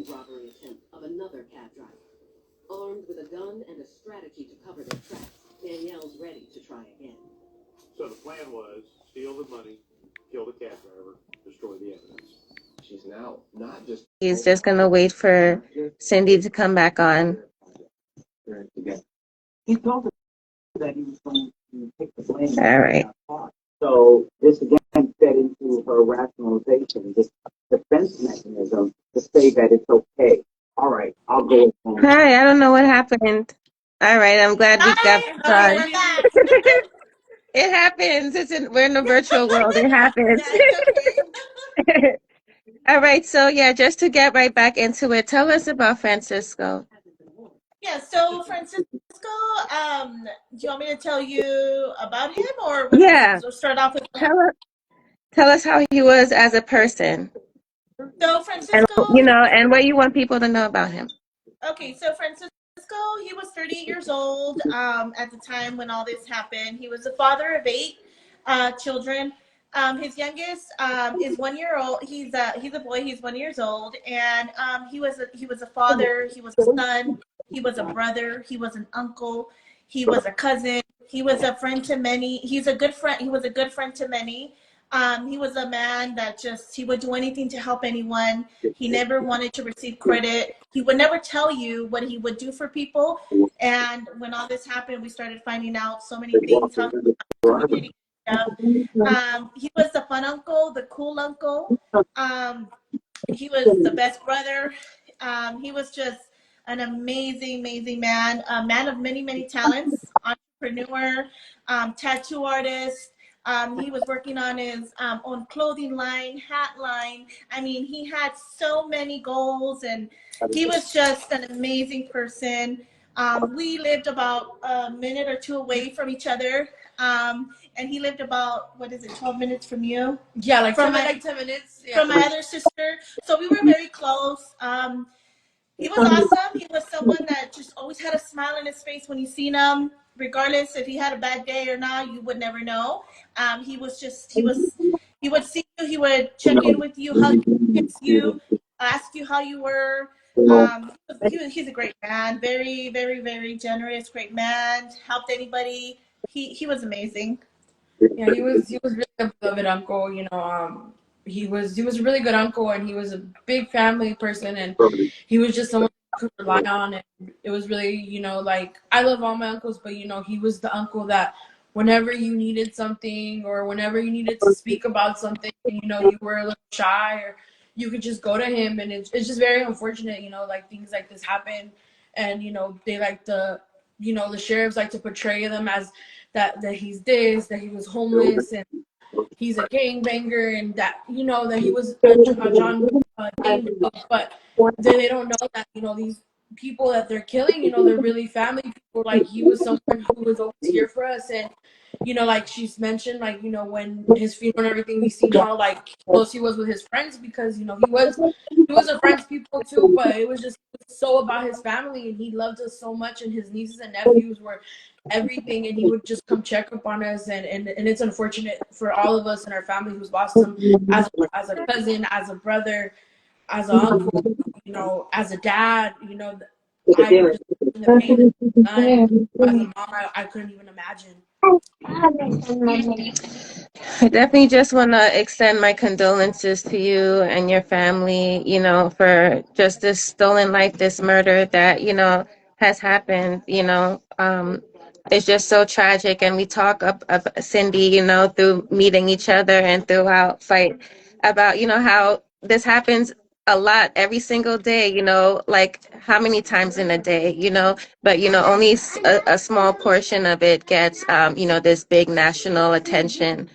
robbery attempt of another cab driver. Armed with a gun and a strategy to cover their tracks, Danielle's ready to try again. So the plan was steal the money, kill the cab driver, destroy the evidence. She's now not just. He's just gonna wait for Cindy to come back on. He told her that he was going to take the blame. All right. So this again fed into her rationalization, this defense mechanism to say that it's okay. All right, I'll go. Hi, I don't know what happened. All right, I'm glad we got done. It happens. We're in the virtual world. It happens. All right, so yeah, just to get right back into it, tell us about Francisco. Yeah, so Francisco, do you want me to tell you about him, or Yeah, start off with? Tell us how he was as a person. So Francisco, and what you want people to know about him. Okay, so Francisco, he was 38 years old at the time when all this happened. He was the father of 8 children. His youngest is 1 year old. He's a boy. He's 1 year old, and he was a father. He was a son. He was a brother. He was an uncle. He was a cousin. He was a friend to many. He's a good friend. He was a good friend to many. He was a man that he would do anything to help anyone. He never wanted to receive credit. He would never tell you what he would do for people. And when all this happened, we started finding out so many things. He was the fun uncle, the cool uncle. He was the best brother. He was just an amazing, amazing man, a man of many, many talents, entrepreneur, tattoo artist. He was working on his own clothing line, hat line. I mean, he had so many goals, and he was just an amazing person. We lived about a minute or 2 away from each other. And he lived about, 12 minutes from you? Yeah, like 10 minutes. Yeah. From my other sister. So we were very close. He was awesome. He was someone that just always had a smile on his face when you seen him. Regardless if he had a bad day or not, you would never know. He would see you, he would check in with you, hug you, kiss you, ask you how you were. He's a great man. Very, very, very generous, great man. Helped anybody. He was amazing. Yeah, he was really a beloved uncle. He was a really good uncle, and he was a big family person, and he was just someone you could rely on. And it was really, like, I love all my uncles, but he was the uncle that whenever you needed something or whenever you needed to speak about something, you were a little shy, or you could just go to him. And it's just very unfortunate, like things like this happen, and they like to, the sheriffs like to portray them as that he's this, that he was homeless, and he's a gangbanger, and that that he was a John Dane, but then they don't know that these people that they're killing, they're really family people. Like, he was someone who was always here for us, and like she's mentioned, like when his funeral and everything, we seen how like close he was with his friends, because he was a friend's people too, but it was just so about his family, and he loved us so much, and his nieces and nephews were everything, and he would just come check up on us, and it's unfortunate for all of us in our family who's lost him as a cousin, as a brother, as an uncle, as a dad. I just in the pain as a mom, I couldn't even imagine. I definitely just want to extend my condolences to you and your family, for just this stolen life, this murder that, has happened. It's just so tragic. And we talk of Cindy, through meeting each other and throughout fight about, how this happens a lot every single day, like how many times in a day, but, only a small portion of it gets, this big national attention,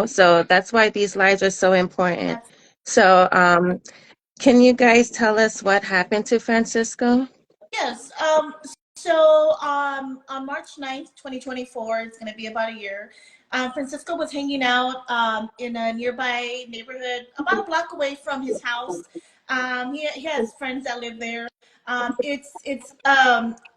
so that's why these lives are so important. So can you guys tell us what happened to Francisco? Yes. So on March 9th, 2024, it's going to be about a year. Francisco was hanging out in a nearby neighborhood, about a block away from his house. He has friends that live there. It's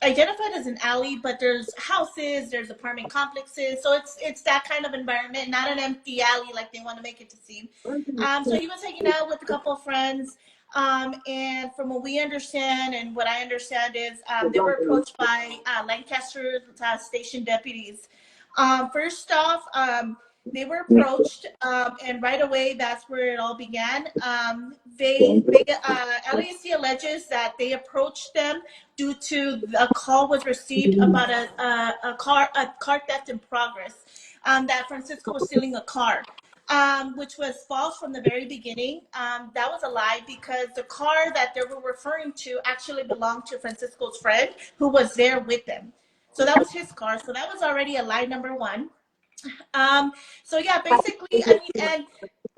identified as an alley, but there's houses, there's apartment complexes, so it's that kind of environment, not an empty alley like they want to make it to seem. So he was hanging out with a couple of friends. And from what we understand and what I understand is they were approached by Lancaster station deputies. First off, they were approached, and right away, that's where it all began. LAC alleges that they approached them due to a call was received about a car theft in progress. That Francisco was stealing a car. Which was false from the very beginning. That was a lie because the car that they were referring to actually belonged to Francisco's friend who was there with them. So that was his car. So that was already a lie number one. So yeah, basically, I mean, and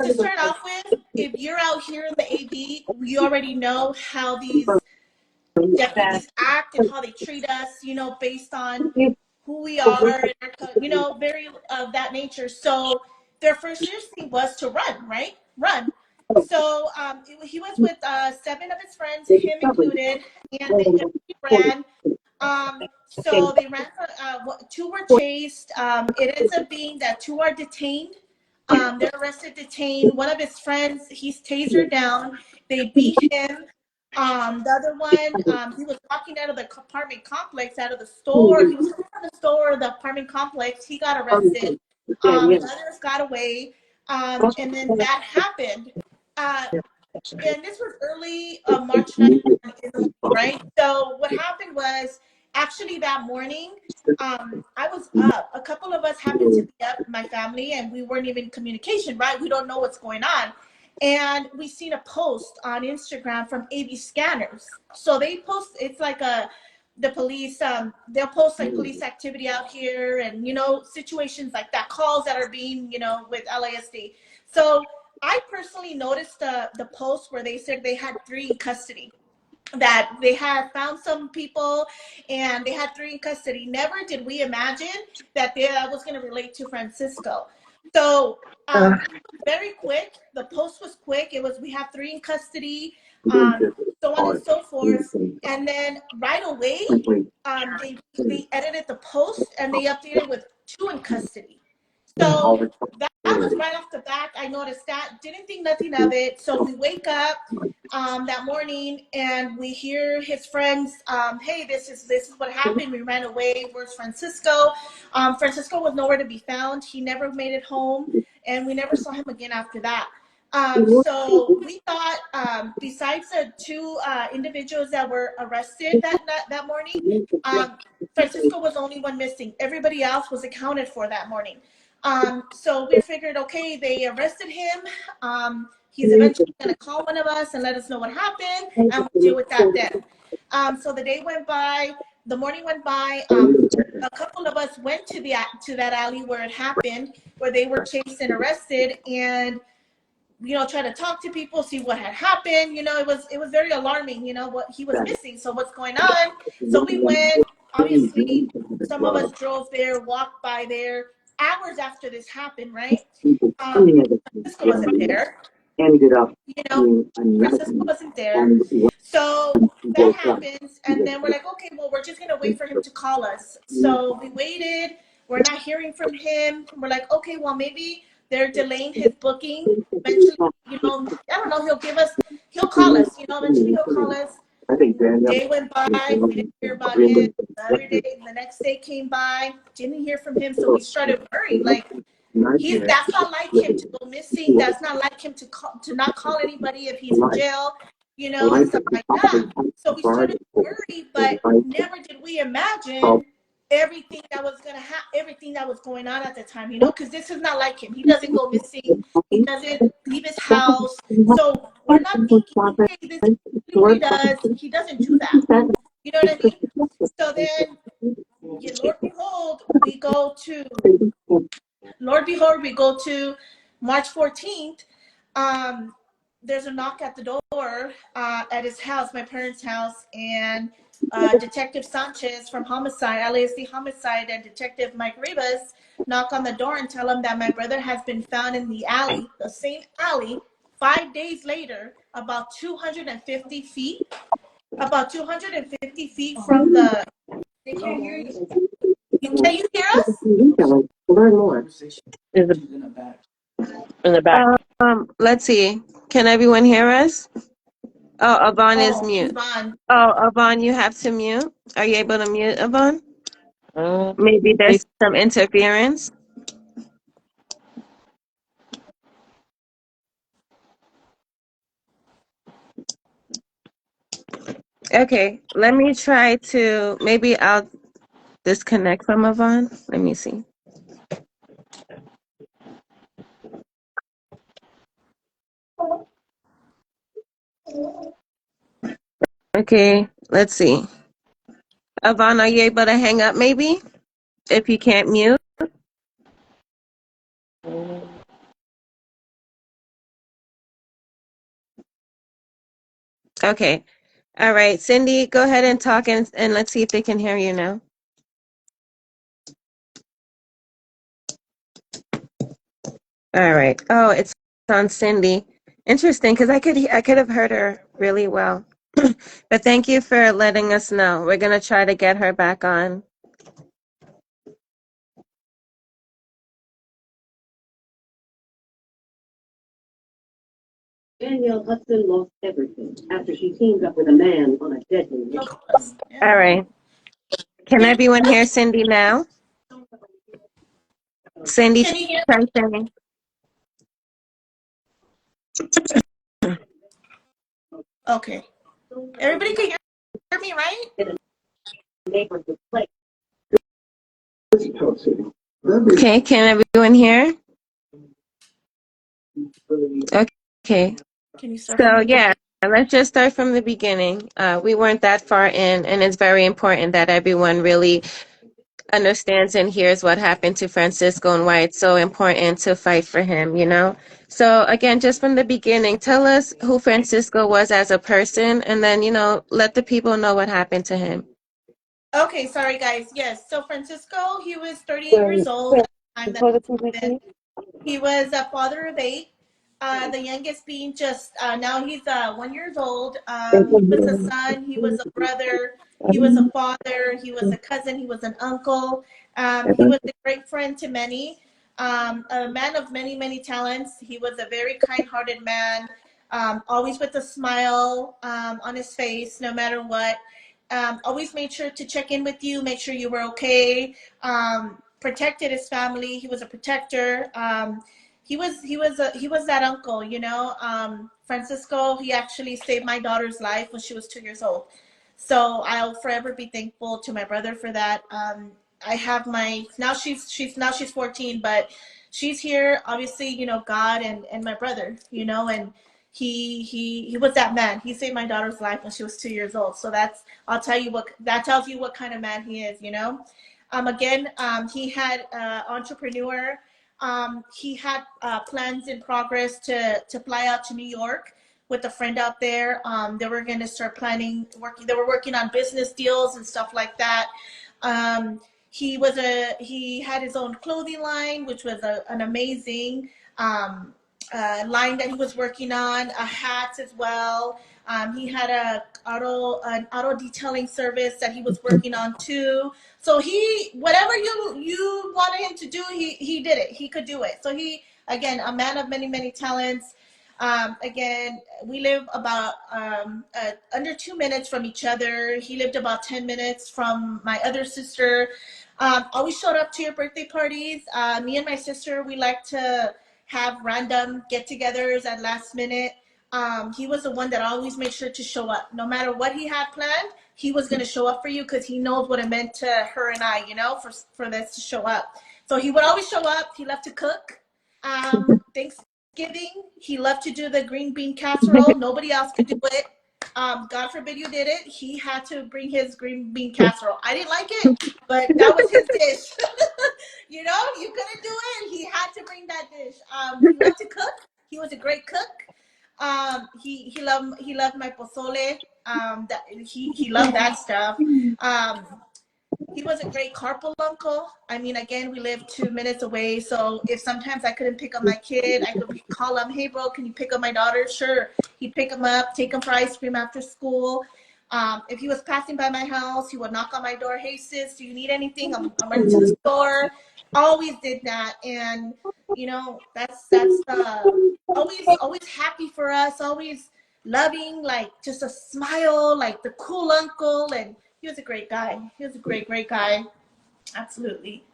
to start off with, if you're out here in the AV, you already know how these deputies act and how they treat us, you know, based on who we are, and, you know, very of that nature. So their first instinct was to run, right? Run. So he was with 7 of his friends, him included, and they just ran. So they ran. 2 were chased. It ends up being that 2 are detained. They're arrested, detained. One of his friends, he's tasered down. They beat him. The other one, he was walking out of the apartment complex, out of the store. He was coming from the store, the apartment complex. He got arrested. The others got away. And then that happened. And this was early March 9th in the morning, right? So what happened was actually that morning, I was up. A couple of us happened to be up, my family, and we weren't even in communication, right? We don't know what's going on. And we seen a post on Instagram from AV Scanners. So they post, it's like the police, they'll post like police activity out here and, you know, situations like that, calls that are being, you know, with LASD. So I personally noticed the post where they said they had 3 in custody, that they had found some people and they had 3 in custody. Never did we imagine that that was going to relate to Francisco. So very quick, the post was quick. It was, we have 3 in custody, so on and so forth. And then right away, they edited the post and they updated with 2 in custody. So that was right off the bat. I noticed that, didn't think nothing of it. So we wake up that morning and we hear his friends, hey, this is what happened. We ran away. Where's Francisco? Francisco was nowhere to be found. He never made it home, and we never saw him again after that. So we thought, besides the 2 individuals that were arrested that morning, Francisco was the only one missing. Everybody else was accounted for that morning. So we figured, okay, they arrested him. He's eventually going to call one of us and let us know what happened, and we'll deal with that then. So the day went by, the morning went by. A couple of us went to that alley where it happened, where they were chased and arrested, and, you know, try to talk to people, see what had happened. You know, it was very alarming, you know, what he was missing. So what's going on? So we went, obviously, some of us drove there, walked by there hours after this happened, right? Francisco wasn't there. Ended up, you know, Francisco wasn't there. So that happens, and then we're like, okay, well, we're just gonna wait for him to call us. So we waited. We're not hearing from him. We're like, okay, well, maybe they're delaying his booking. Eventually, you know, I don't know. He'll call us. You know, eventually he'll call us. Day went by. We didn't hear about him. The next day came by. Didn't hear from him. So we started worrying, like, that's not like him to go missing. That's not like him to not call anybody if he's in jail, you know, and stuff like that. So we started to worry, but never did we imagine everything that was everything that was going on at the time, you know, because this is not like him. He doesn't go missing. He doesn't leave his house. So we're not thinking, hey, this is what he does. He doesn't do that. You know what I mean? So then, Lord behold, we go to March 14th. There's a knock at the door at his house, my parents' house, and Detective Sanchez from Homicide, LASD Homicide, and Detective Mike Rivas knock on the door and tell him that my brother has been found in the alley, the same alley, 5 days later, about 250 feet from the. They can't hear you. Can you hear us? Learn more. In the back. Let's see. Can everyone hear us? Oh, Yvonne is Oh, mute. Yvonne. Oh, Yvonne, you have to mute. Are you able to mute, Yvonne? Maybe They there's some interference. Okay, let me try to, maybe I'll disconnect from Yvonne. Let me see. Okay, let's see. Yvonne, are you able to hang up maybe? If you can't mute? Okay. All right, Cindy, go ahead and talk and let's see if they can hear you now. All right. Oh, it's on Cindy. Interesting, because I could have heard her really well. But thank you for letting us know. We're gonna try to get her back on. Danielle Hudson lost everything after she teamed up with a man on a deadly Of mission. course. Yeah. All right. Can Can, everyone hear Cindy now? Cindy, can you hear? try saying. Okay. Everybody can hear me, right? Neighborhood play. Okay, can everyone hear? Okay. Can you start from So the yeah, beginning? let's just start from the beginning. We weren't that far in, and it's very important that everyone really understands and hears what happened to Francisco and why it's so important to fight for him, you know? So again, just from the beginning, tell us who Francisco was as a person, and then, let the people know what happened to him. Okay, sorry guys. Yes. So Francisco, he was 38 years old at the time that happened. He was a father of eight. The youngest being just now he's 1 year old. He was a son. He was a brother. He was a father. He was a cousin. He was an uncle. He was a great friend to many. A man of many many talents. He was a very kind-hearted man. Always with a smile on his face, no matter what. Always made sure to check in with you, make sure you were okay. Protected his family. He was a protector. He was that uncle, Francisco. He actually saved my daughter's life when she was 2 years old. So I'll forever be thankful to my brother for that. I have my now she's 14, but she's here. Obviously, God and my brother, and he was that man. He saved my daughter's life when she was 2 years old. So I'll tell you what that tells you what kind of man he is. Again, he had entrepreneur. He had plans in progress to fly out to New York with a friend out there. They were going to start planning, working. They were working on business deals and stuff like that. Um, he had his own clothing line, which was an amazing line that he was working on. Hats as well. He had an auto detailing service that he was working on too. So he, whatever you wanted him to do, he did it. He could do it. So he, again, a man of many many talents. Again, we live about under 2 minutes from each other. He lived about 10 minutes from my other sister. Always showed up to your birthday parties. Me and my sister, we like to have random get-togethers at last minute. He was the one that always made sure to show up, no matter what he had planned. He was going to show up for you because he knows what it meant to her and I, for this to show up. So he would always show up. He loved to cook. Thanksgiving, he loved to do the green bean casserole. Nobody else could do it. God forbid you did it. He had to bring his green bean casserole. I didn't like it, but that was his dish. You couldn't do it. He had to bring that dish. He loved to cook. He was a great cook. He loved my pozole. That he loved that stuff. Um, he was a great carpool uncle. I mean, again, we live 2 minutes away. So if sometimes I couldn't pick up my kid, I could call him, hey, bro, can you pick up my daughter? Sure. He'd pick him up, take him for ice cream after school. If he was passing by my house, he would knock on my door. Hey, sis, do you need anything? I'm running to the store. Always did that. And, that's always happy for us. Always loving, like just a smile, like the cool uncle. And he was a great guy. He was a great guy. Absolutely.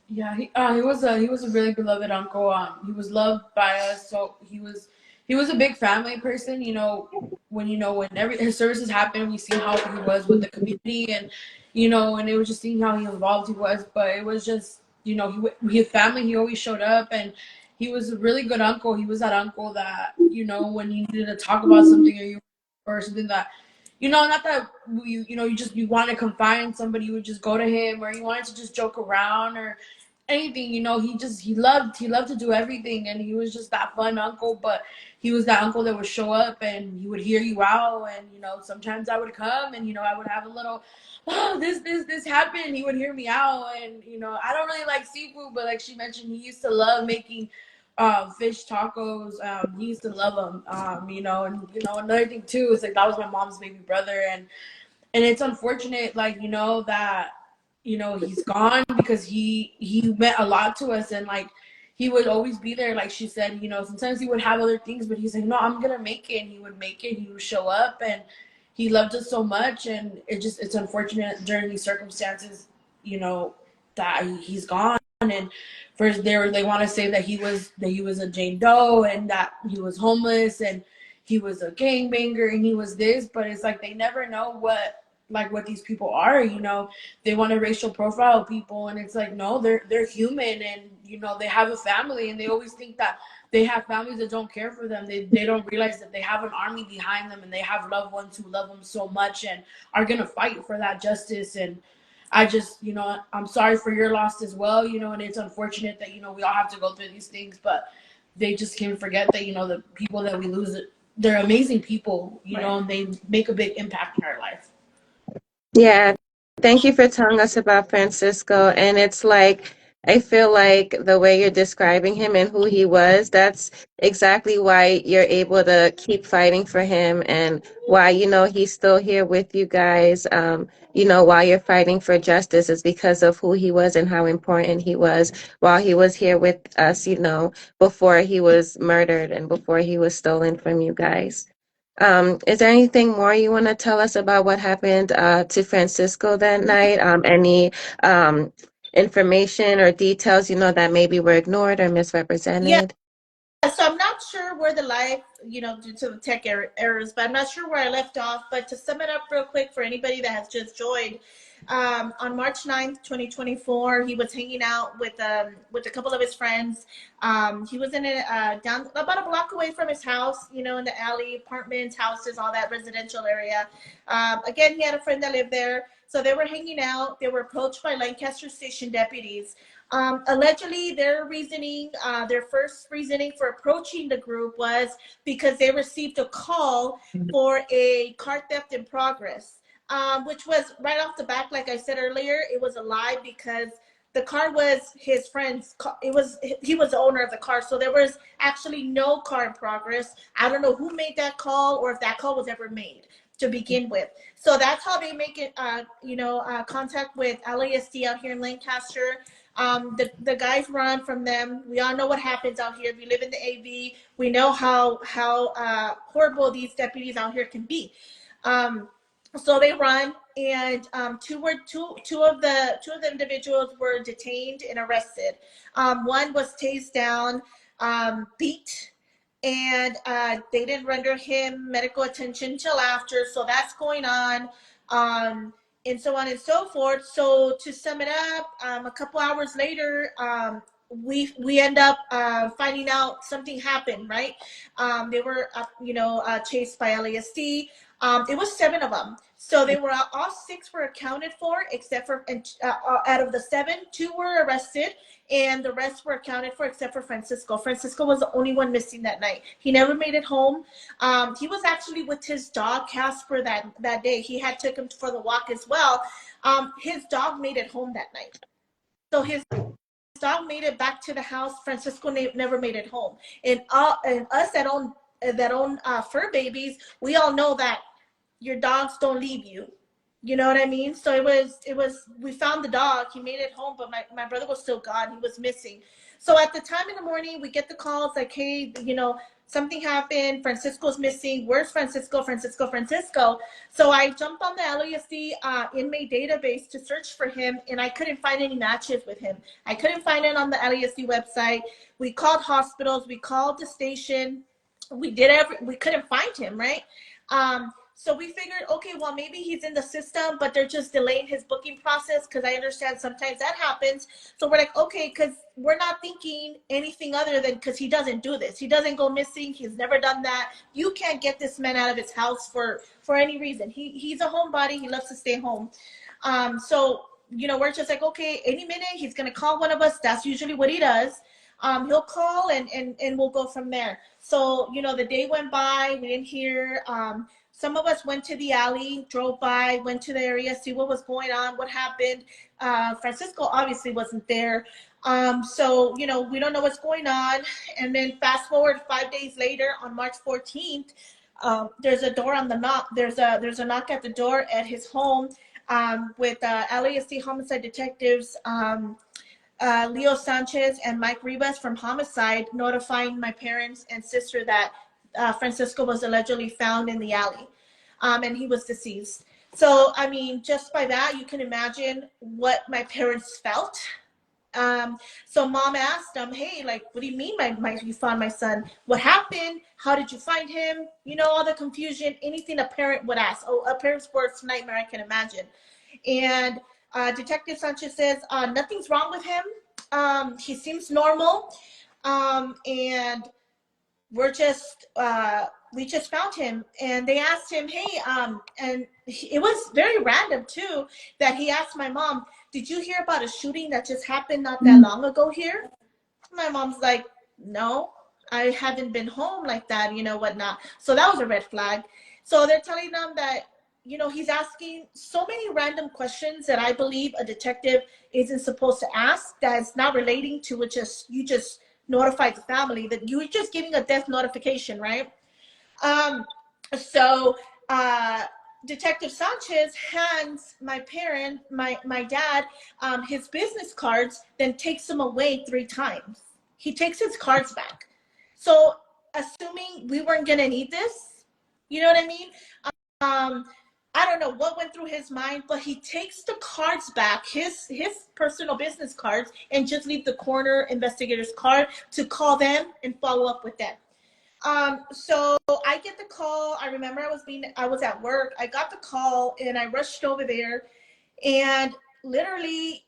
Yeah, he was a really beloved uncle. He was loved by us, so he was a big family person. When every his services happened, we see how he was with the community, and and it was just seeing how he involved he was. But it was just his family. He always showed up, and he was a really good uncle. He was that uncle that when you needed to talk about something or something that not that you want to confide in somebody, you would just go to him, or you wanted to just joke around or anything. He loved to do everything, and he was just that fun uncle. But he was that uncle that would show up and he would hear you out. And sometimes I would come and I would have a little, oh, this happened. He would hear me out. And I don't really like seafood, but like she mentioned, he used to love making fish tacos. He used to love them. And another thing too is like that was my mom's baby brother. And it's unfortunate, like that he's gone, because he meant a lot to us. And like he would always be there, like she said. Sometimes he would have other things, but he's like, no, I'm gonna make it. And he would make it. He would show up, and he loved us so much. And it's unfortunate during these circumstances, that he's gone. And first they want to say that he was a Jane Doe, and that he was homeless, and he was a gangbanger, and he was this. But it's like they never know what these people are. They want to racial profile people, and it's like, no, they're human, and they have a family, and they always think that they have families that don't care for them. They don't realize that they have an army behind them, and they have loved ones who love them so much and are gonna fight for that justice. And I just, I'm sorry for your loss as well, and it's unfortunate that we all have to go through these things. But they just can't forget that the people that we lose, they're amazing people, Right. And they make a big impact in our life. Yeah, thank you for telling us about Francisco. And it's like, I feel like the way you're describing him and who he was, that's exactly why you're able to keep fighting for him, and why, he's still here with you guys, while you're fighting for justice, is because of who he was and how important he was while he was here with us, before he was murdered and before he was stolen from you guys. Is there anything more you want to tell us about what happened to Francisco that night? Any information or details, that maybe were ignored or Yeah. misrepresented? So I'm not sure where the live, due to the tech errors, but I'm not sure where I left off. But to sum it up real quick for anybody that has just joined, on March 9th, 2024, he was hanging out with a couple of his friends. He was in down about a block away from his house, in the alley, apartments, houses, all that residential area. Again, he had a friend that lived there. So they were hanging out. They were approached by Lancaster Station deputies. Allegedly, their first reasoning for approaching the group was because they received a call for a car theft in progress, which was right off the back. Like I said earlier, it was a lie, because the car was his friend's car. He was the owner of the car, so there was actually no car in progress. I don't know who made that call, or if that call was ever made to begin with. So that's how they make it, contact with LASD out here in Lancaster. The guys run from them. We all know what happens out here. We live in the AV. We know how horrible these deputies out here can be. So they run, and two of the individuals were detained and arrested. One was tased down, beat, and they didn't render him medical attention until after. So that's going on. And so on and so forth. So to sum it up, a couple hours later, we end up finding out something happened. Right? They were chased by LASD. It was 7 of them. So they were all 6 were accounted for, except for out of the 7, 2 were arrested, and the rest were accounted for except for Francisco. Francisco was the only one missing that night. He never made it home. He was actually with his dog Casper that day. He had took him for the walk as well. His dog made it home that night. So his dog made it back to the house. Francisco never made it home. And us that own fur babies, we all know that your dogs don't leave you. You know what I mean? So it was we found the dog. He made it home, but my brother was still gone. He was missing. So at the time in the morning, we get the calls like, hey, something happened. Francisco's missing. Where's Francisco? Francisco, Francisco. So I jumped on the LASD inmate database to search for him, and I couldn't find any matches with him. I couldn't find it on the LASD website. We called hospitals. We called the station. We couldn't find him, right? So we figured, okay, well, maybe he's in the system, but they're just delaying his booking process, because I understand sometimes that happens. So we're like, okay, because we're not thinking anything other than, because he doesn't do this. He doesn't go missing. He's never done that. You can't get this man out of his house for any reason. He's a homebody. He loves to stay home. So, we're just like, okay, any minute he's going to call one of us. That's usually what he does. He'll call and we'll go from there. So, the day went by, we didn't hear. Some of us went to the alley, drove by, went to the area, see what was going on, what happened. Francisco obviously wasn't there. So, we don't know what's going on. And then fast forward 5 days later, on March 14th, there's a door on the knock. There's a knock at the door at his home with LASD homicide detectives, Leo Sanchez and Mike Rivas from Homicide, notifying my parents and sister that Francisco was allegedly found in the alley, and he was deceased. So, I mean, just by that, you can imagine what my parents felt. So mom asked them, hey, like, what do you mean you found my son? What happened? How did you find him? All the confusion, anything a parent would ask. Oh, a parent's worst nightmare I can imagine. And Detective Sanchez says, nothing's wrong with him. He seems normal. And we just found him. And they asked him, hey, and it was very random too, that he asked my mom, did you hear about a shooting that just happened not that long ago here? My mom's like, no, I haven't been home like that, whatnot. So that was a red flag. So they're telling them that, he's asking so many random questions that I believe a detective isn't supposed to ask, that's not relating to what you just notified the family, that you were just giving a death notification, right? So Detective Sanchez hands my dad, his business cards, then takes them away 3 times. He takes his cards back. So assuming we weren't going to need this, you know what I mean? I don't know what went through his mind, but he takes the cards back, his personal business cards, and just leave the coroner investigator's card to call them and follow up with them. So I get the call. I remember I was at work. I got the call and I rushed over there, and literally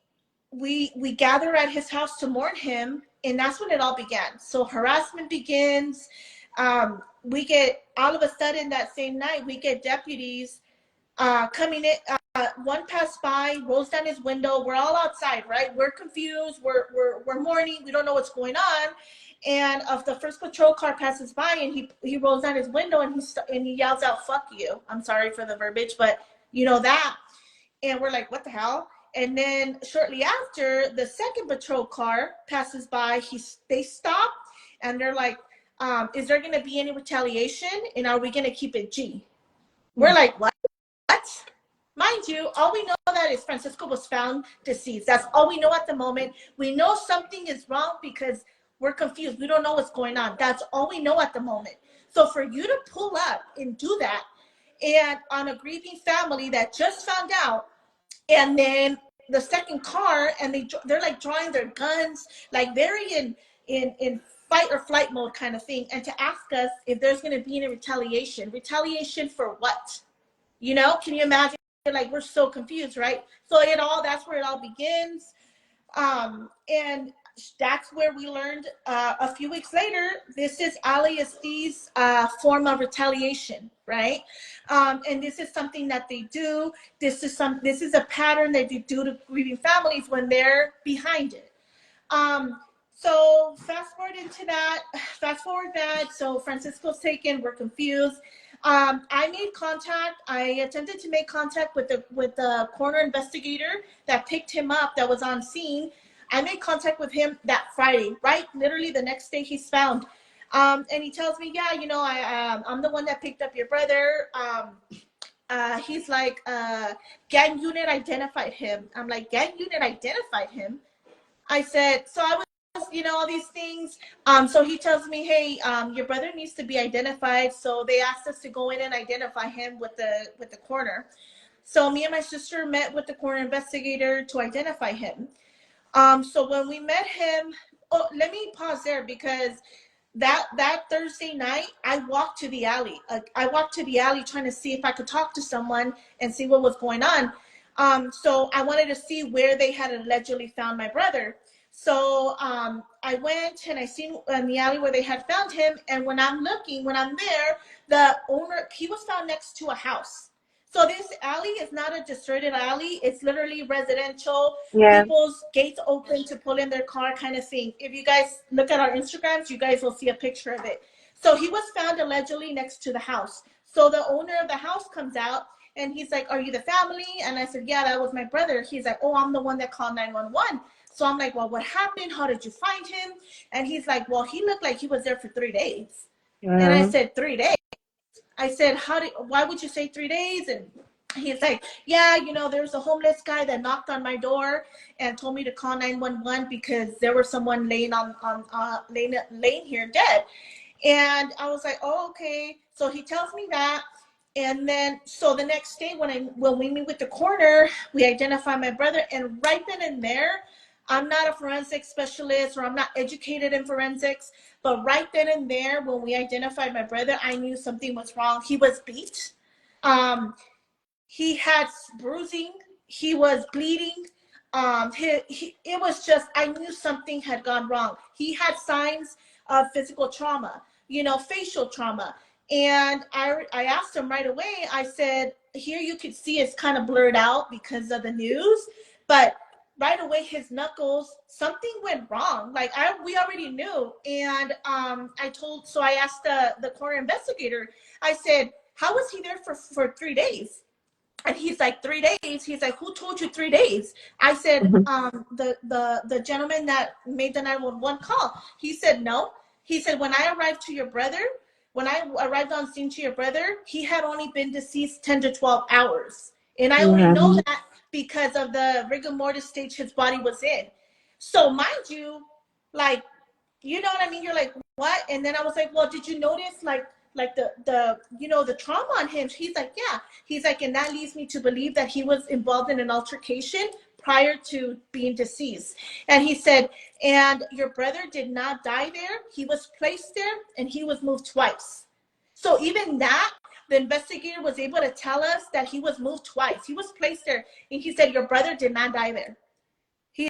we gather at his house to mourn him, and that's when it all began. So harassment begins. We get, all of a sudden that same night, we get deputies coming in. One passed by, rolls down his window. We're all outside, right? We're confused. We're mourning. We don't know what's going on. And the first patrol car passes by, and he rolls down his window and he yells out, "Fuck you." I'm sorry for the verbiage, but that. And we're like, what the hell? And then shortly after, the second patrol car passes by. They stop, and they're like, is there going to be any retaliation? And are we going to keep it G? We're like, what? Mind you, all we know that is Francisco was found deceased. That's all we know at the moment. We know something is wrong because we're confused. We don't know what's going on. That's all we know at the moment. So for you to pull up and do that, and on a grieving family that just found out, and then the second car, and they're like drawing their guns, like very in fight or flight mode kind of thing, and to ask us if there's going to be any retaliation for what? Can you imagine? Like, we're so confused, right? So that's where it all begins. And that's where we learned a few weeks later, this is LASD's form of retaliation, right? And this is something that they do. This is a pattern that they do to grieving families when they're behind it. So fast forward that. So Francisco's taken. We're confused. I made contact. I attempted to make contact with the coroner investigator that picked him up, that was on scene. I made contact with him that Friday, right? Literally the next day he's found. And he tells me, yeah, I'm the one that picked up your brother. He's like, gang unit identified him. I'm like, gang unit identified him? I said, so I was all these things. So he tells me, hey, your brother needs to be identified. So they asked us to go in and identify him with the coroner. So me and my sister met with the coroner investigator to identify him. So when we met him, oh, let me pause there because that Thursday night, I walked to the alley. I walked to the alley trying to see if I could talk to someone and see what was going on. So I wanted to see where they had allegedly found my brother. So I went and I seen in the alley where they had found him. And when I'm there, the owner, he was found next to a house. So this alley is not a deserted alley. It's literally residential. Yeah. People's gates open to pull in their car kind of thing. If you guys look at our Instagrams, you guys will see a picture of it. So he was found allegedly next to the house. So the owner of the house comes out and he's like, are you the family? And I said, yeah, that was my brother. He's like, oh, I'm the one that called 911. So I'm like, well, what happened? How did you find him? And he's like, well, he looked like he was there for 3 days. And I said, 3 days? I said, why would you say 3 days? And he's like, yeah, there was a homeless guy that knocked on my door and told me to call 911 because there was someone laying here dead. And I was like, oh, okay. So he tells me that. And then, so the next day when we meet with the coroner, we identify my brother. And right then and there, I'm not a forensic specialist or I'm not educated in forensics, but right then and there, when we identified my brother, I knew something was wrong. He was beat. He had bruising. He was bleeding. It was just, I knew something had gone wrong. He had signs of physical trauma, facial trauma. And I asked him right away, I said, here you could see it's kind of blurred out because of the news, but right away his knuckles, something went wrong. Like we already knew. And I asked the coroner investigator, I said, how was he there for 3 days? And he's like, 3 days? He's like, who told you 3 days? I said, the gentleman that made the 911 call. He said, no. He said, when I arrived on scene to your brother, he had only been deceased 10 to 12 hours. And I only know that because of the rigor mortis stage his body was in. So mind you, like, you know what I mean? You're like, what? And then I was like, well, did you notice like the trauma on him? He's like, yeah. He's like, and that leads me to believe that he was involved in an altercation prior to being deceased. And he said, and your brother did not die there. He was placed there and he was moved twice. So even that, the investigator was able to tell us that he was moved twice. He was placed there and he said, your brother did not die there. He's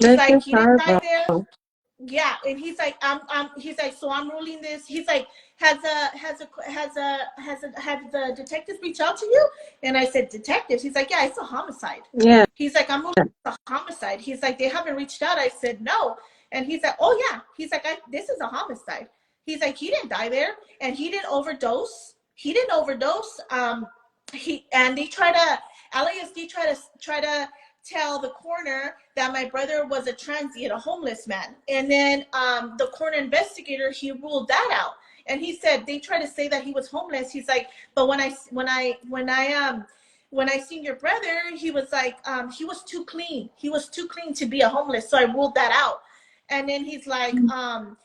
like, he didn't die there. Yeah, and he's like, he's like, so I'm ruling this. He's like, have the detectives reach out to you? And I said, detectives? He's like, yeah, it's a homicide. Yeah. He's like, I'm ruling a homicide. He's like, they haven't reached out. I said, no. And he's like, oh yeah. He's like, this is a homicide. He's like, he didn't die there, and he didn't overdose. He didn't overdose. And they LASD try to tell the coroner that my brother was a transient, a homeless man. And then the coroner investigator, he ruled that out. And he said, they try to say that he was homeless. He's like, but when I seen your brother, he was like, he was too clean. He was too clean to be a homeless. So I ruled that out. And then he's like, and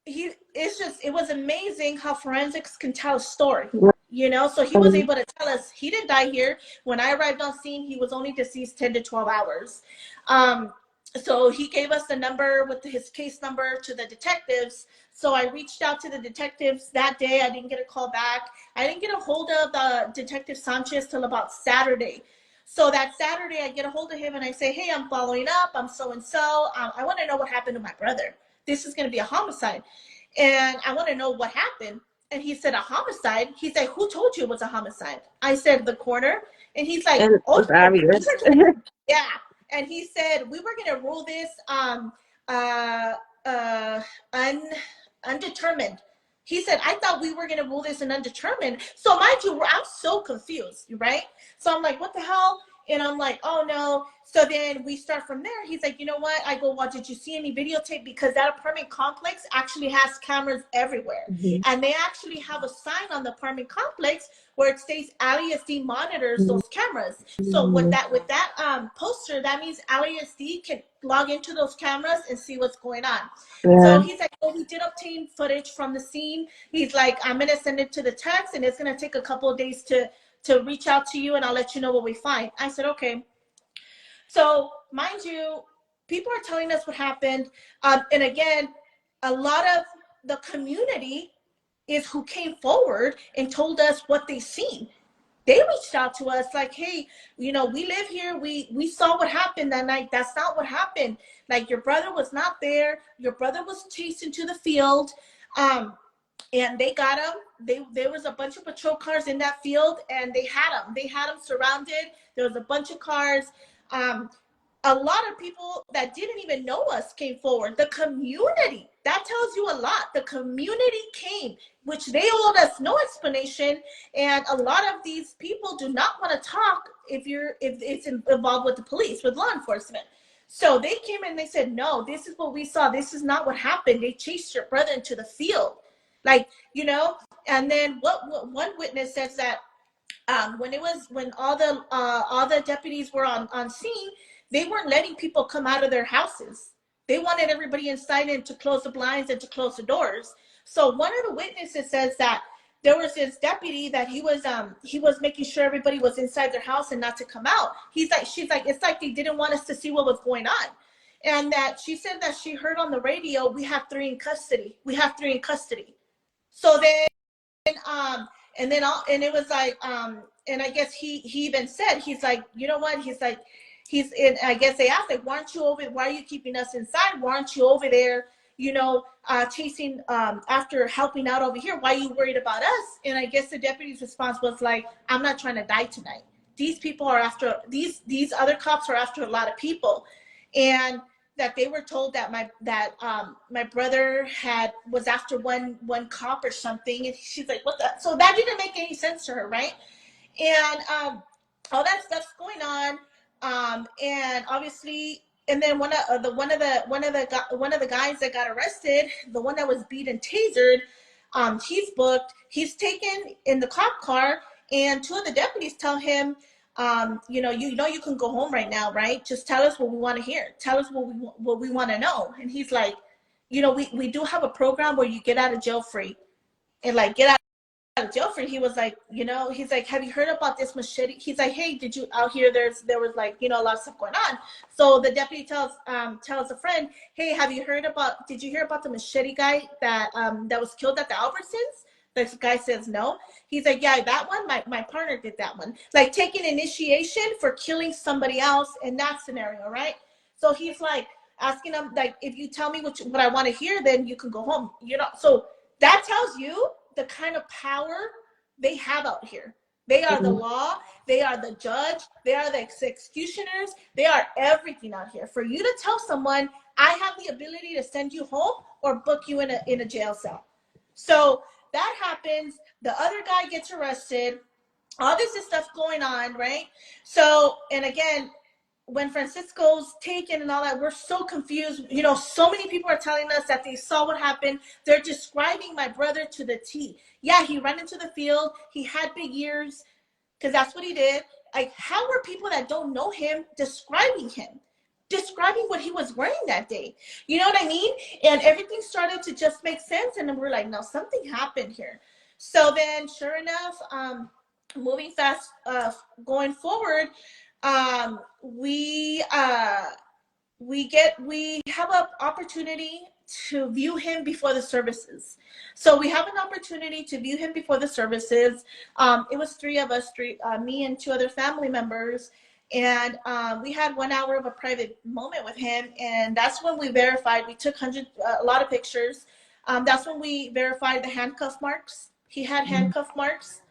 it was amazing how forensics can tell a story. So he was able to tell us he didn't die here. When I arrived on scene, he was only deceased 10 to 12 hours. So he gave us the number with his case number to the detectives. So I reached out to the detectives that day. I didn't get a call back. I didn't get a hold of the Detective Sanchez till about Saturday. So that Saturday, I get a hold of him and I say, hey, I'm following up. I'm so-and-so. I want to know what happened to my brother. This is going to be a homicide. And I want to know what happened. And he said, a homicide? He's like, who told you it was a homicide? I said, the coroner. And he's like, oh, obvious. Yeah. And he said, we were going to rule this undetermined. He said, I thought we were going to rule this an undetermined. So mind you, I'm so confused, right? So I'm like, what the hell? And I'm like, oh no. So then we start from there. He's like, you know what? I go, well, did you see any videotape? Because that apartment complex actually has cameras everywhere. Mhm. And they actually have a sign on the apartment complex where it states LASD monitors those cameras. So with that poster, that means LASD can log into those cameras and see what's going on. Yeah. So he's like, oh, we did obtain footage from the scene. He's like, I'm gonna send it to the text, and it's gonna take a couple of days to reach out to you, and I'll let you know what we find. I said, okay. So mind you, people are telling us what happened. And again, a lot of the community is who came forward and told us what they seen. They reached out to us like, hey, we live here. We saw what happened that night. That's not what happened. Like, your brother was not there. Your brother was chased into the field. And they got him. There was a bunch of patrol cars in that field, and they had him. They had him surrounded. There was a bunch of cars. A lot of people that didn't even know us came forward. The community, that tells you a lot. The community came, which they owed us no explanation. And a lot of these people do not want to talk if it's involved with the police, with law enforcement. So they came and they said, no, this is what we saw. This is not what happened. They chased your brother into the field. Like, and then what one witness says that when all the deputies were on scene, they weren't letting people come out of their houses. They wanted everybody inside and to close the blinds and to close the doors. So one of the witnesses says that there was this deputy that he was making sure everybody was inside their house and not to come out. She's like, it's like they didn't want us to see what was going on. And that she said that she heard on the radio, we have 3 in custody. We have 3 in custody. So then and it was like and I guess he even said, he's like, you know what, he's like, I guess they asked, like, why are you keeping us inside? Why aren't you over there, chasing after helping out over here? Why are you worried about us? And I guess the deputy's response was like, I'm not trying to die tonight. These people are after these other cops are after a lot of people. And that they were told that my brother was after one cop or something, and she's like, what the? So that didn't make any sense to her, right? And all that stuff's going on, and obviously, and then one of the guys that got arrested, the one that was beat and tasered, he's booked. He's taken in the cop car, and 2 of the deputies tell him, you can go home right now, right? Just tell us what we want to hear. Tell us what we want to know. And he's like, we do have a program where you get out of jail free, and like get out of jail free. He was like, he's like, have you heard about this machete? He's like, hey, did you out here? There was like, a lot of stuff going on. So the deputy tells a friend, hey, did you hear about the machete guy that was killed at the Albertsons? The guy says no. He's like, yeah, that one, my partner did that one. Like, taking initiation for killing somebody else in that scenario, right? So he's like asking him, like, if you tell me what I want to hear, then you can go home. So that tells you the kind of power they have out here. They are the law. They are the judge. They are the executioners. They are everything out here. For you to tell someone, I have the ability to send you home or book you in a jail cell. So that happens. The other guy gets arrested. All this is stuff going on, right? So, and again, when Francisco's taken and all that, we're so confused. So many people are telling us that they saw what happened. They're describing my brother to the T. Yeah, he ran into the field. He had big ears, because that's what he did. Like, how are people that don't know him describing what he was wearing that day? You know what I mean? And everything started to just make sense. And then we're like, no, something happened here. So then, sure enough, moving fast, going forward, we have an opportunity to view him before the services. So we have an opportunity to view him before the services. It was 3 of us, me and 2 other family members. And we had 1 hour of a private moment with him. And that's when we verified, we took a lot of pictures. That's when we verified the handcuff marks. He had handcuff marks.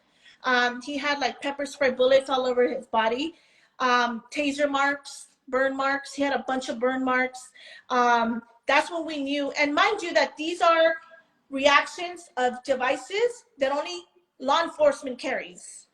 He had like pepper spray bullets all over his body. Taser marks, burn marks. He had a bunch of burn marks. That's when we knew. And mind you that these are reactions of devices that only law enforcement carries.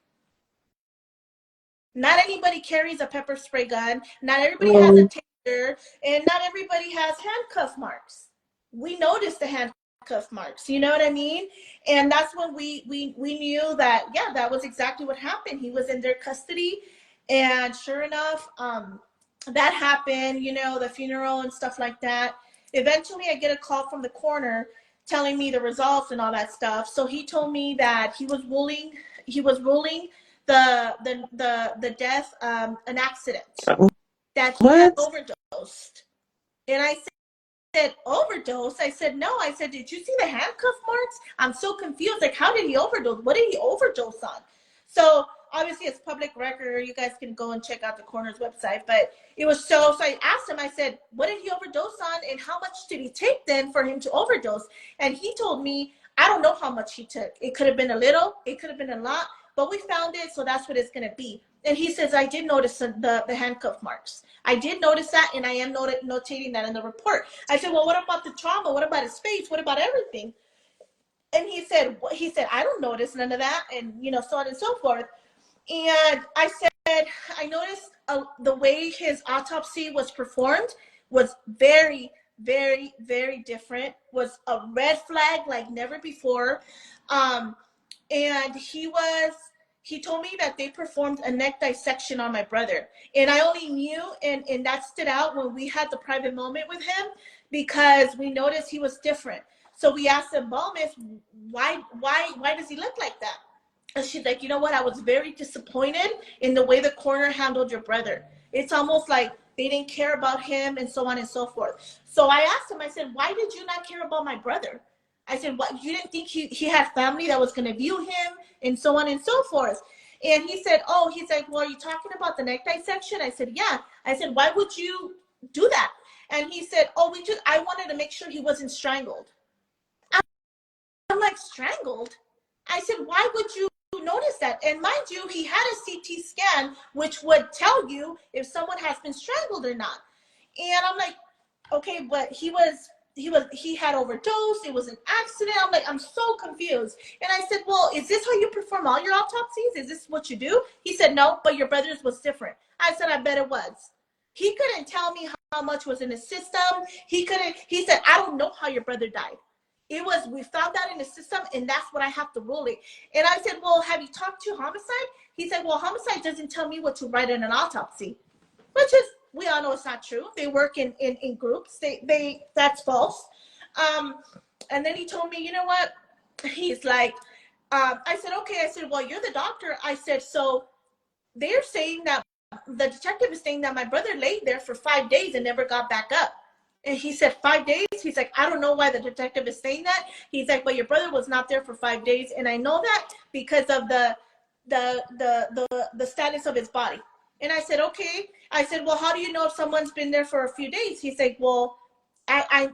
Not anybody carries a pepper spray gun. Not everybody has a taser, and not everybody has handcuff marks. We noticed the handcuff marks. You know what I mean? And that's when we knew that, yeah, that was exactly what happened. He was in their custody, and sure enough, that happened. You know, the funeral and stuff like that. Eventually, I get a call from the coroner telling me the results and all that stuff. So he told me that he was ruling the death an accident, that he had overdosed. And I said, overdose? I said, no. I said, did you see the handcuff marks? I'm so confused. Like, how did he overdose? What did he overdose on? So obviously it's public record. You guys can go and check out the coroner's website. But it was so I asked him, I said, what did he overdose on? And how much did he take then for him to overdose? And he told me, I don't know how much he took. It could have been a little. It could have been a lot. But we found it, so that's what it's going to be. And he says, I did notice the handcuff marks. I did notice that, and I am notating that in the report. I said, well, what about the trauma? What about his face? What about everything? And he said, I don't notice none of that, and, you know, so on and so forth. And I said, I noticed the way his autopsy was performed was very, very, very different, was a red flag like never before. And he told me that they performed a neck dissection on my brother. And I only knew, and that stood out when we had the private moment with him, because we noticed he was different. So we asked him, Miss, why does he look like that? And she's like, you know what? I was very disappointed in the way the coroner handled your brother. It's almost like they didn't care about him and so on and so forth. So I asked him, I said, why did you not care about my brother? I said, what, you didn't think he had family that was going to view him and so on and so forth? And he said, he's like, well, are you talking about the neck dissection? I said, yeah. I said, why would you do that? And he said, I wanted to make sure he wasn't strangled. I'm like, strangled? I said, why would you notice that? And mind you, he had a CT scan, which would tell you if someone has been strangled or not. And I'm like, okay, but he had overdosed. It was an accident. I'm like, I'm so confused. And I said, well, is this how you perform all your autopsies? Is this what you do? He said, no, but your brother's was different. I said, I bet it was. He couldn't tell me how much was in his system. He said, I don't know how your brother died. We found that in the system, and that's what I have to rule it. And I said, well, have you talked to homicide? He said, well, homicide doesn't tell me what to write in an autopsy, which is, we all know it's not true. They work in groups. That's false. And then he told me, you know what? He's like, I said, okay. I said, well, you're the doctor. I said, so they're saying that the detective is saying that my brother laid there for 5 days and never got back up. And he said, 5 days? He's like, I don't know why the detective is saying that. He's like, but your brother was not there for 5 days. And I know that because of the status of his body. And I said, okay. I said, well, how do you know if someone's been there for a few days? He's like, well,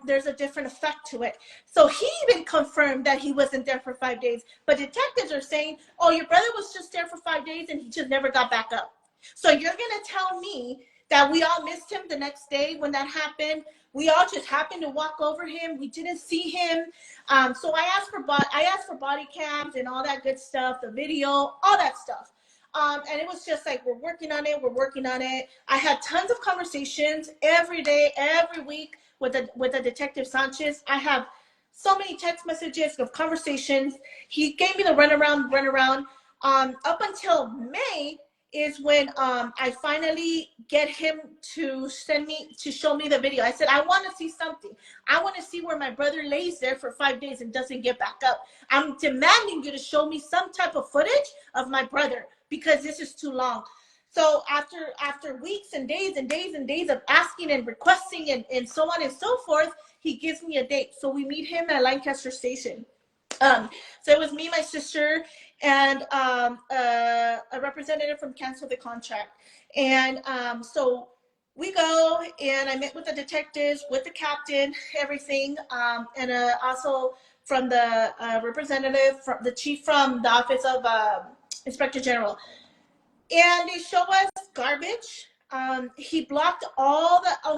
there's a different effect to it. So he even confirmed that he wasn't there for 5 days. But detectives are saying, oh, your brother was just there for 5 days and he just never got back up. So you're going to tell me that we all missed him the next day when that happened? We all just happened to walk over him. We didn't see him. So I asked for body cams and all that good stuff, the video, all that stuff. And it was just like, we're working on it. I had tons of conversations every day, every week with the Detective Sanchez. I have so many text messages of conversations. He gave me the runaround. Up until May is when I finally get him to show me the video. I said, I want to see something. I want to see where my brother lays there for 5 days and doesn't get back up. I'm demanding you to show me some type of footage of my brother because this is too long. So after weeks and days of asking and requesting and so on and so forth, he gives me a date. So we meet him at Lancaster Station. So it was me, my sister, and a representative from Cancel the Contract. And so we go, and I met with the detectives, with the captain, everything, and also from the representative, from the chief from the Office of Inspector General. And they show us garbage. He blocked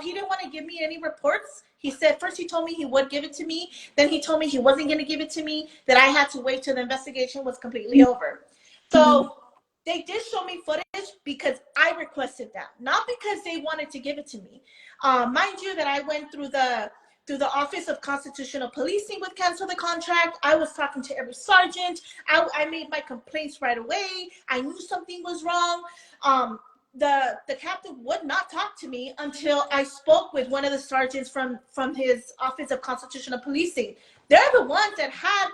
he didn't want to give me any reports. He said, first he told me he would give it to me. Then he told me he wasn't going to give it to me, that I had to wait till the investigation was completely over. So They did show me footage because I requested that, not because they wanted to give it to me. Mind you that I went through the Office of Constitutional Policing with cancel the contract. I was talking to every sergeant. I made my complaints right away. I knew something was wrong. The captain would not talk to me until I spoke with one of the sergeants from his Office of Constitutional Policing. They're the ones that had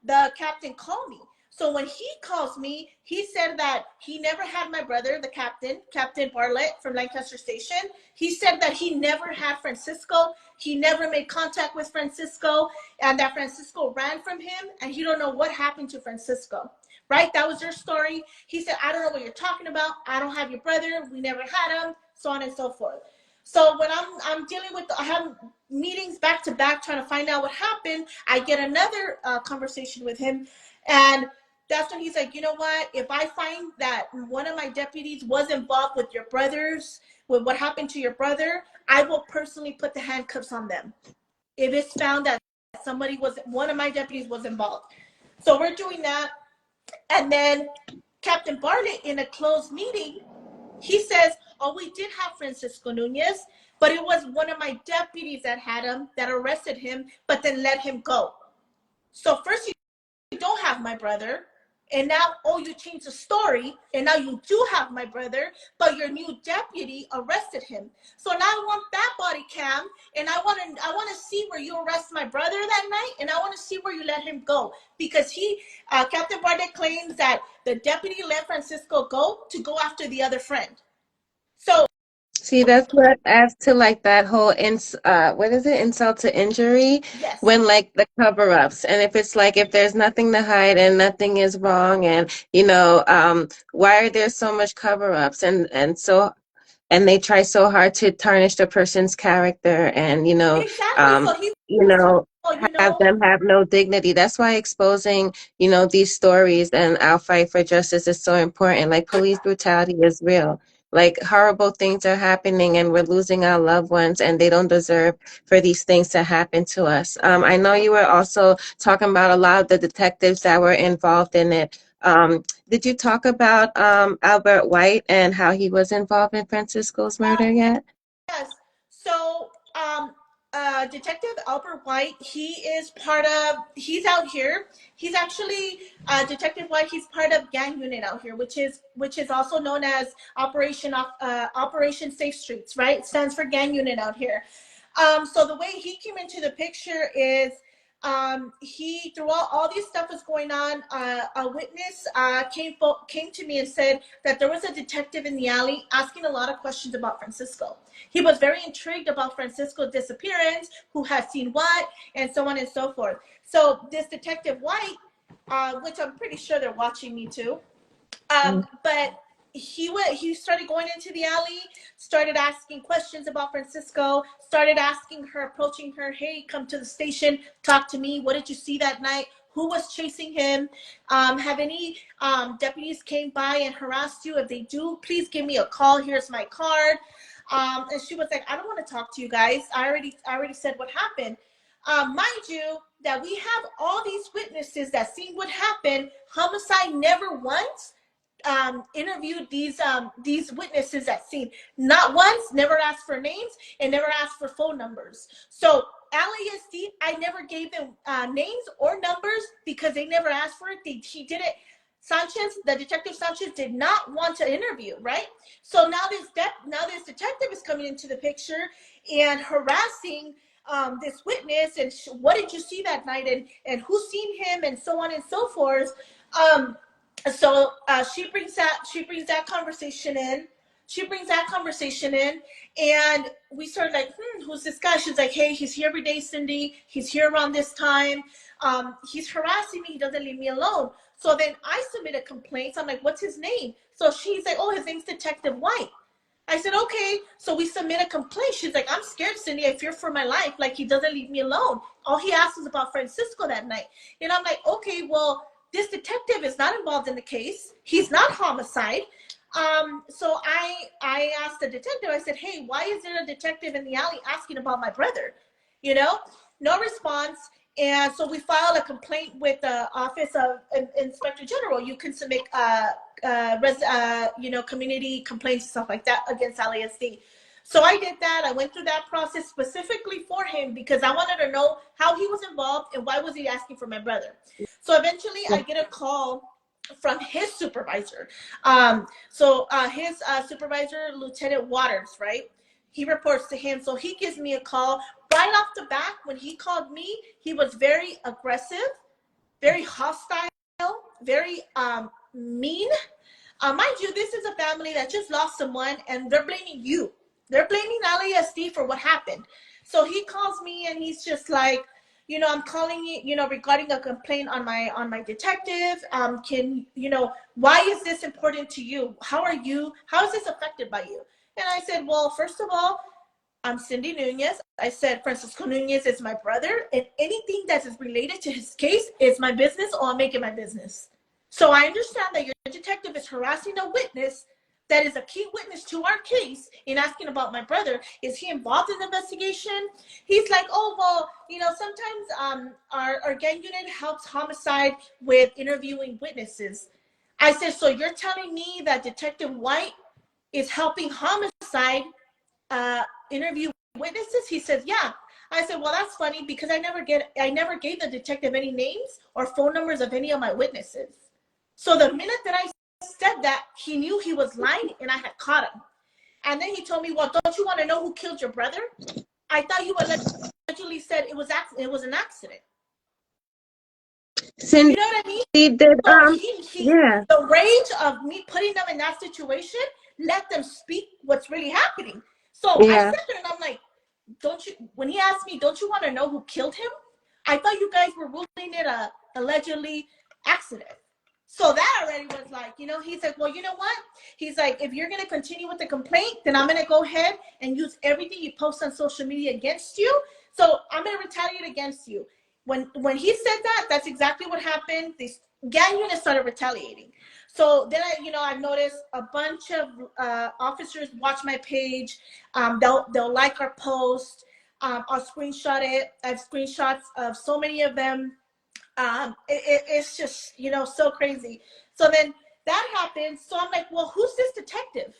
the captain call me. So when he calls me, he said that he never had my brother, the Captain Bartlett from Lancaster Station. He said that he never had Francisco. He never made contact with Francisco, and that Francisco ran from him, and he don't know what happened to Francisco. Right? That was their story. He said, I don't know what you're talking about. I don't have your brother. We never had him, so on and so forth. So when I'm dealing with, I have meetings back to back trying to find out what happened. I get another conversation with him, and that's when he's like, you know what? If I find that one of my deputies was involved with your brothers, with what happened to your brother, I will personally put the handcuffs on them. If it's found that one of my deputies was involved. So we're doing that. And then Captain Bartlett, in a closed meeting, he says, oh, we did have Francisco Nunez, but it was one of my deputies that had him, that arrested him, but then let him go. So first you don't have my brother, and now, oh, you changed the story, and now you do have my brother, but your new deputy arrested him. So now I want that body cam, and I want to see where you arrest my brother that night, and I want to see where you let him go, because Captain Bartlett claims that the deputy let Francisco go to go after the other friend. So See, that's what adds to like that whole what is it? Insult to injury, yes, when like the cover-ups. And if it's like if there's nothing to hide and nothing is wrong, and why are there so much cover-ups, and they try so hard to tarnish the person's character, and exactly. So he you was know told, have them have no dignity. That's why exposing these stories and our fight for justice is so important. Like, police brutality is real. Like, horrible things are happening, and we're losing our loved ones, and they don't deserve for these things to happen to us. I know you were also talking about a lot of the detectives that were involved in it. Did you talk about Albert White and how he was involved in Francisco's murder yet? yes. So, Detective Albert White, he's out here. He's actually, Detective White, he's part of gang unit out here, which is also known as Operation Safe Streets, right? It stands for gang unit out here. So the way he came into the picture is, he, throughout all this stuff was going on, a witness came to me and said that there was a detective in the alley asking a lot of questions about Francisco. He was very intrigued about Francisco's disappearance, who had seen what, and so on and so forth. So this Detective White, which I'm pretty sure they're watching me too, but he started going into the alley, started asking questions about Francisco, started approaching her, hey, come to the station, talk to me, what did you see that night, who was chasing him, have any deputies came by and harassed you? If they do, please give me a call, here's my card. And she was like, I don't want to talk to you guys, I already said what happened. Mind you that we have all these witnesses that seen what happened. Homicide never once interviewed these witnesses at scene. Not once, never asked for names, and never asked for phone numbers. So LASD, I never gave them names or numbers because they never asked for it. He did it. The detective Sanchez did not want to interview, right? So now this detective is coming into the picture and harassing this witness, and what did you see that night, and who seen him, and so on and so forth. So she brings that conversation in. And we started like, who's this guy? She's like, hey, he's here every day, Cindy. He's here around this time. He's harassing me. He doesn't leave me alone. So then I submit a complaint. So I'm like, what's his name? So she's like, oh, his name's Detective White. I said, okay. So we submit a complaint. She's like, I'm scared, Cindy. I fear for my life. Like, he doesn't leave me alone. All he asked was about Francisco that night. And I'm like, okay, well, this detective is not involved in the case. He's not homicide. So I asked the detective, I said, hey, why is there a detective in the alley asking about my brother? No response. And so we filed a complaint with the Office of Inspector General. You can submit community complaints and stuff like that against LASD. So I did that. I went through that process specifically for him because I wanted to know how he was involved and why was he asking for my brother. So eventually I get a call from his supervisor. His supervisor, Lieutenant Waters, right? He reports to him. So he gives me a call. Right off the bat, when he called me, he was very aggressive, very hostile, very mean. Mind you, this is a family that just lost someone and they're blaming you. They're blaming LASD for what happened. So he calls me and he's just like, I'm calling you, regarding a complaint on my detective. Why is this important to you? How is this affected by you? And I said, well, first of all, I'm Cindy Nunez. I said, Francisco Nunez is my brother, and anything that is related to his case is my business, or I'll make it my business. So I understand that your detective is harassing a witness that is a key witness to our case in asking about my brother. Is he involved in the investigation? He's like, oh, well, sometimes our gang unit helps homicide with interviewing witnesses. I said, so you're telling me that Detective White is helping homicide interview witnesses? He says, yeah. I said, well, that's funny because I never gave the detective any names or phone numbers of any of my witnesses. So the minute that I said that, he knew he was lying and I had caught him. And then he told me, well, don't you want to know who killed your brother? I thought you allegedly said it was an accident. Cindy, You know what I mean? did So yeah. the rage of me putting them in that situation let them speak what's really happening. So I sat there and I'm like, when he asked me, don't you want to know who killed him? I thought you guys were ruling it a allegedly accident. So that already was like, he's like, well, you know what? He's like, if you're going to continue with the complaint, then I'm going to go ahead and use everything you post on social media against you. So I'm going to retaliate against you. When he said that, that's exactly what happened. These gang units started retaliating. So then I noticed a bunch of officers watch my page. They'll like our post. I'll screenshot it. I have screenshots of so many of them. It's just so crazy. So then that happens. So I'm like, well, who's this detective?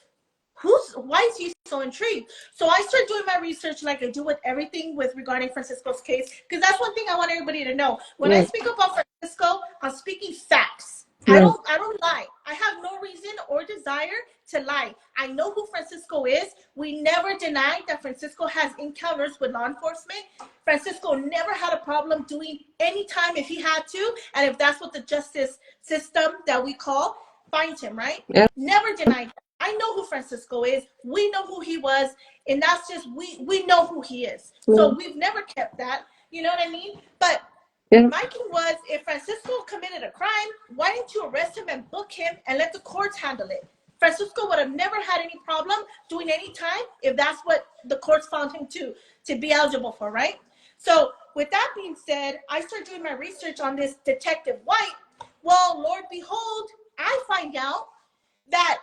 Why is he so intrigued? So I start doing my research like I do with everything with regarding Francisco's case, because that's one thing I want everybody to know. When I speak about Francisco, I'm speaking facts. I don't lie. I have no reason or desire to lie. I know who Francisco is. We never denied that Francisco has encounters with law enforcement. Francisco never had a problem doing any time if he had to, and if that's what the justice system that we call finds him, right? Yep. Never denied that. I know who Francisco is. We know who he was, and that's just we know who he is. So we've never kept that. You know what I mean? But my thing was, if Francisco committed a crime, why didn't you arrest him and book him and let the courts handle it? Francisco would have never had any problem doing any time if that's what the courts found him to be eligible for, right? So with that being said, I started doing my research on this Detective White. Well, Lord behold, I find out that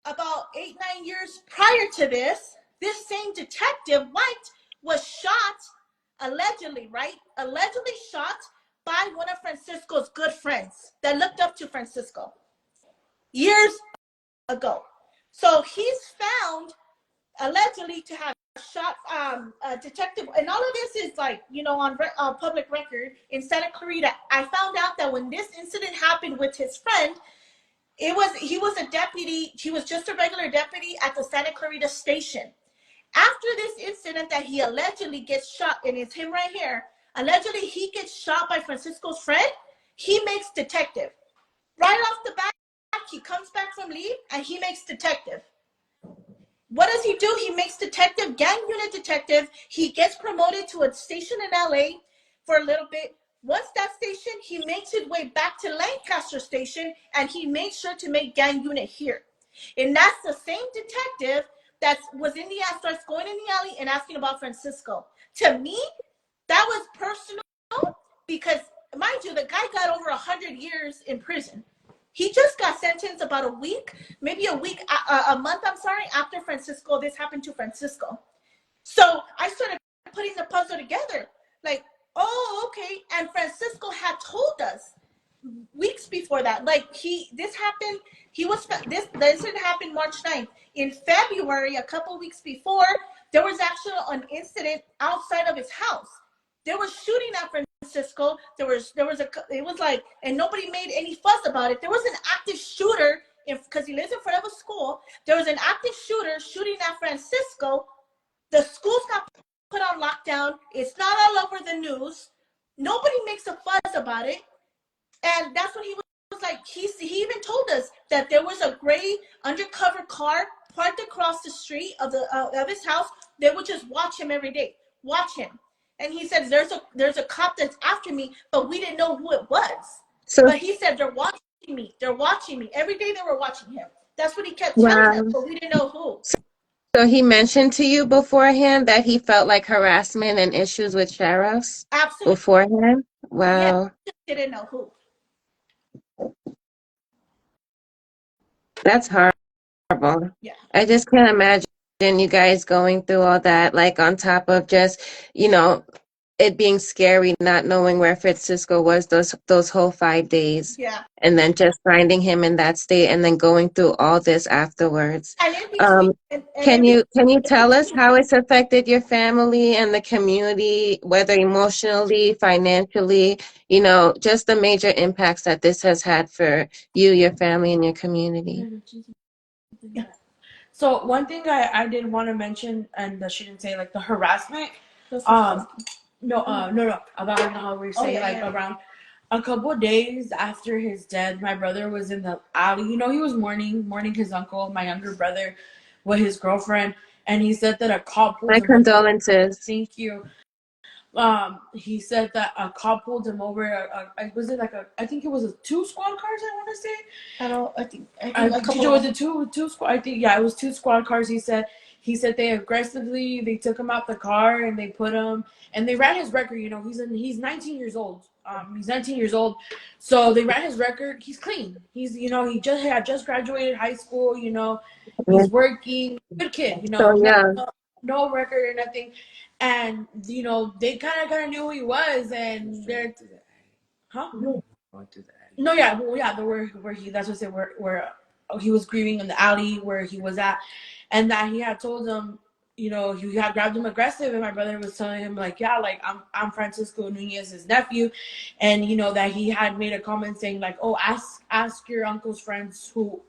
about 8-9 years prior to this same Detective White was shot, allegedly shot by one of Francisco's good friends that looked up to Francisco years ago. So he's found allegedly to have shot a detective, and all of this is like on public record in Santa Clarita. I found out that when this incident happened with his friend, he was a deputy. He was just a regular deputy at the Santa Clarita station. After this incident that he allegedly gets shot, and it's him right here, allegedly he gets shot by Francisco's friend, he makes detective. Right off the bat, he comes back from leave and he makes detective. What does he do? He makes detective, gang unit detective. He gets promoted to a station in LA for a little bit. Once that station, he makes his way back to Lancaster station and he makes sure to make gang unit here. And that's the same detective that was in the starts going in the alley and asking about Francisco. To me, that was personal because, mind you, the guy got over 100 years in prison. He just got sentenced about a month, I'm sorry, after this happened to Francisco. So I started putting the puzzle together. Like, oh, okay. And Francisco had told us weeks before that. Like this happened. This didn't happen March 9th. In February, a couple weeks before, there was actually an incident outside of his house. There was shooting at Francisco. There was it was like, and nobody made any fuss about it. There was an active shooter because he lives in front of a school. There was an active shooter shooting at Francisco. The schools got put on lockdown. It's not all over the news. Nobody makes a fuss about it. And that's what he was like. He even told us that there was a gray undercover car parked across the street of his house. They would just watch him every day. Watch him. And he said, there's a cop that's after me, but we didn't know who it was. So But he said, they're watching me. They're watching me. Every day they were watching him. That's what he kept telling us, wow. but we didn't know who. So he mentioned to you beforehand that he felt like harassment and issues with sheriffs Absolutely. beforehand? Yeah, Wow. didn't know who. That's horrible. Yeah. I just can't imagine you guys going through all that, like on top of just, it being scary, not knowing where Francisco was those whole 5 days, Yeah. and then just finding him in that state, and then going through all this afterwards. And in between, Can you tell us how it's affected your family and the community, whether emotionally, financially, just the major impacts that this has had for you, your family, and your community? So one thing I did want to mention, and that she didn't say, like the harassment. No, about how we say around a couple of days after his death, my brother was in the alley. He was mourning his uncle, my younger brother, with his girlfriend, and he said that a cop pulled My him over. condolences. Thank you. He said that a cop pulled him over. I think it was a 2 squad cars. I want to say. I think a couple. Was it two squad? I think it was 2 squad cars. He said they took him out the car and they put him, and they ran his record. He's 19 years old. He's 19 years old, so they ran his record. He's clean. He had just graduated high school. He's working. Good kid. So yeah. No record or nothing. And they kind of knew who he was, and they're, huh? No, yeah, well, yeah, where he, that's what I said, where he was grieving in the alley where he was at, and that he had told them, he had grabbed him aggressive, and my brother was telling him like, yeah, like I'm Francisco Nunez's nephew, and that he had made a comment saying like, oh, ask your uncle's friends who.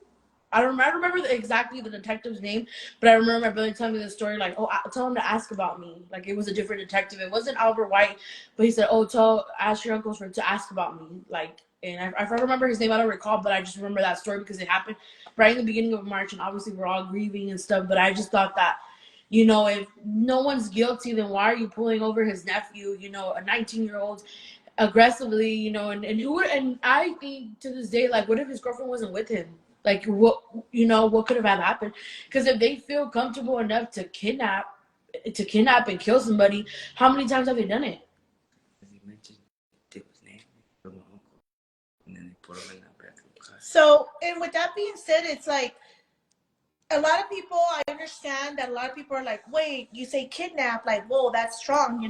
I don't remember exactly the detective's name, but I remember my brother telling me the story like, oh, tell him to ask about me. Like, it was a different detective. It wasn't Albert White, but he said, oh, ask your uncle's friend to ask about me. Like, and I remember his name, I don't recall, but I just remember that story because it happened right in the beginning of March, and obviously we're all grieving and stuff, but I just thought that, if no one's guilty, then why are you pulling over his nephew, a 19-year-old aggressively, and I think to this day, like, what if his girlfriend wasn't with him? Like, what could have happened? Because if they feel comfortable enough to kidnap and kill somebody, how many times have they done it? So, and with that being said, it's like a lot of people, I understand that a lot of people are like, wait, you say kidnap, like, whoa, that's strong,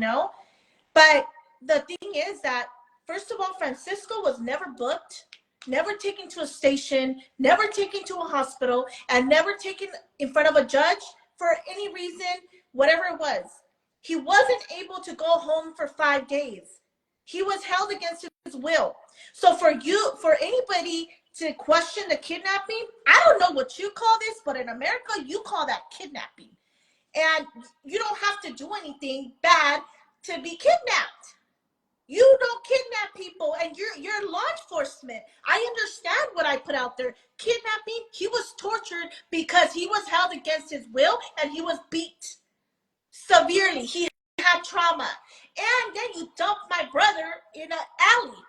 But the thing is that, first of all, Francisco was never booked, never taken to a station, never taken to a hospital, and never taken in front of a judge for any reason, whatever it was. He wasn't able to go home for 5 days. He was held against his will. So for anybody to question the kidnapping, I don't know what you call this, but in America, you call that kidnapping. And you don't have to do anything bad to be kidnapped. You don't kidnap people, and you're law enforcement. I understand what I put out there. Kidnapping, he was tortured because he was held against his will and he was beat severely. He had trauma. And then you dump my brother in an alley